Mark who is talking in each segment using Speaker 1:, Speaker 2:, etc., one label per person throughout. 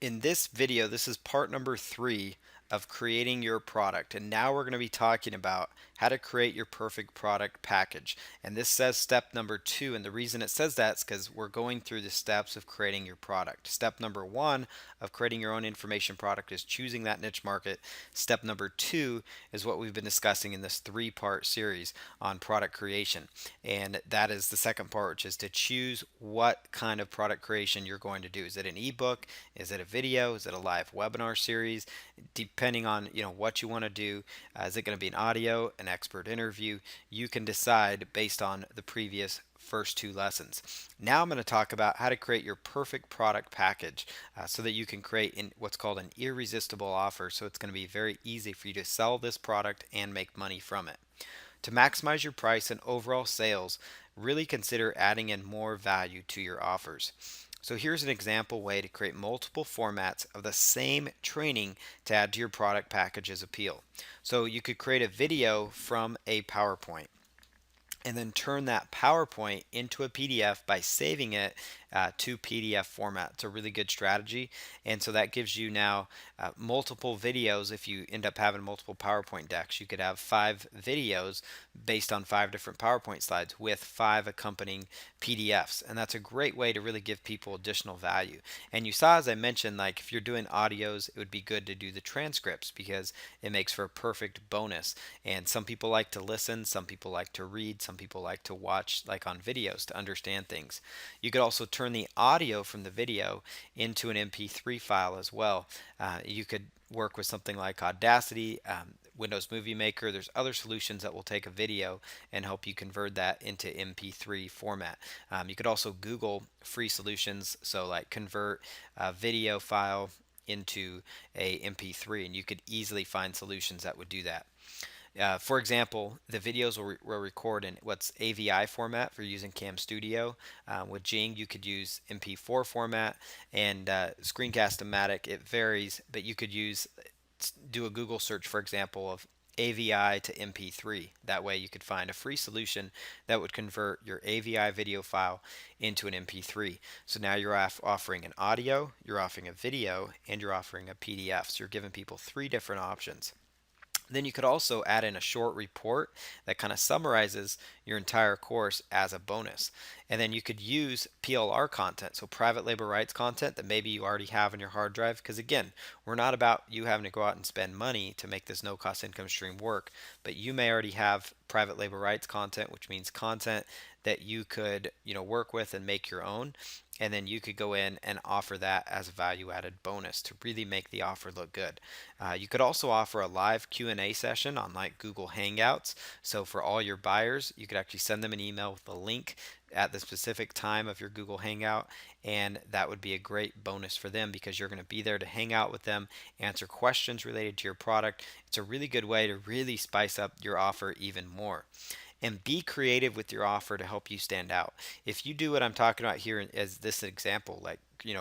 Speaker 1: In this video, this is part number 3 of creating your product. And now we're going to be talking about how to create your perfect product package. And this says step number 2. And the reason it says that is because we're going through the steps of creating your product. Step number 1 of creating your own information product is choosing that niche market. Step number 2 is what we've been discussing in this 3-part series on product creation. And that is the second part, which is to choose what kind of product creation you're going to do. Is it an ebook? Is it a video? Is it a live webinar series? Depending on what you want to do, is it going to be an audio, an expert interview? You can decide based on the previous first 2 lessons. Now I'm going to talk about how to create your perfect product package so that you can create what's called an irresistible offer. So it's going to be very easy for you to sell this product and make money from it. To maximize your price and overall sales, really consider adding in more value to your offers. So here's an example way to create multiple formats of the same training to add to your product package's appeal. So you could create a video from a PowerPoint and then turn that PowerPoint into a PDF by saving it to PDF format. It's a really good strategy, and so that gives you now multiple videos. If you end up having multiple PowerPoint decks, you could have 5 videos based on 5 different PowerPoint slides with 5 accompanying PDFs, and that's a great way to really give people additional value. And you saw, as I mentioned, like if you're doing audios, it would be good to do the transcripts because it makes for a perfect bonus. And some people like to listen, some people like to read, some people like to watch like on videos to understand things. You could also turn the audio from the video into an MP3 file as well. You could work with something like Audacity, Windows Movie Maker. There's other solutions that will take a video and help you convert that into MP3 format. You could also Google free solutions, so like convert a video file into a MP3, and you could easily find solutions that would do that. For example, the videos will record in what's AVI format for using Cam Studio. With Jing, you could use MP4 format, and Screencast-O-Matic, it varies, but you could do a Google search, for example, of AVI to MP3. That way you could find a free solution that would convert your AVI video file into an MP3. So now you're offering an audio, you're offering a video, and you're offering a PDF. So you're giving people 3 different options. Then you could also add in a short report that kind of summarizes your entire course as a bonus. And then you could use PLR content, so private label rights content that maybe you already have in your hard drive. Because again, we're not about you having to go out and spend money to make this no cost income stream work, but you may already have private label rights content, which means content that you could work with and make your own, and then you could go in and offer that as a value added bonus to really make the offer look good. You could also offer a live Q&A session on like Google Hangouts. So for all your buyers, you could actually send them an email with a link at the specific time of your Google Hangout, and that would be a great bonus for them because you're going to be there to hang out with them, answer questions related to your product. It's a really good way to really spice up your offer even more. And be creative with your offer to help you stand out. If you do what I'm talking about here as this example, like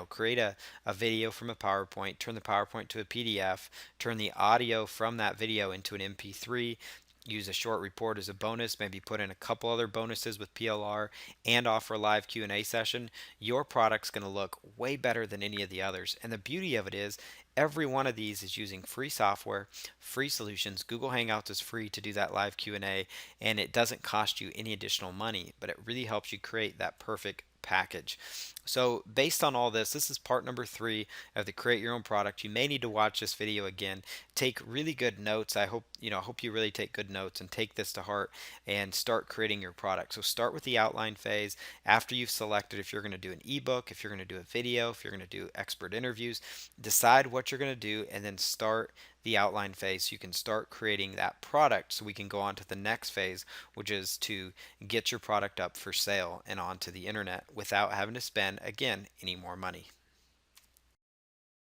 Speaker 1: create a video from a PowerPoint, turn the PowerPoint to a PDF, turn the audio from that video into an MP3, use a short report as a bonus, maybe put in a couple other bonuses with PLR, and offer a live Q&A session, your product's going to look way better than any of the others. And the beauty of it is every one of these is using free software, free solutions. Google Hangouts is free to do that live Q&A, and it doesn't cost you any additional money, but it really helps you create that perfect package. So based on all this, this is part number 3 of the create your own product. You may need to watch this video again, take really good notes. I hope you really take good notes and take this to heart and start creating your product. So start with the outline phase. After you've selected if you're going to do an ebook, if you're going to do a video, if you're going to do expert interviews, decide what you're going to do and then start the outline phase so you can start creating that product so we can go on to the next phase, which is to get your product up for sale and onto the internet without having to spend again any more money.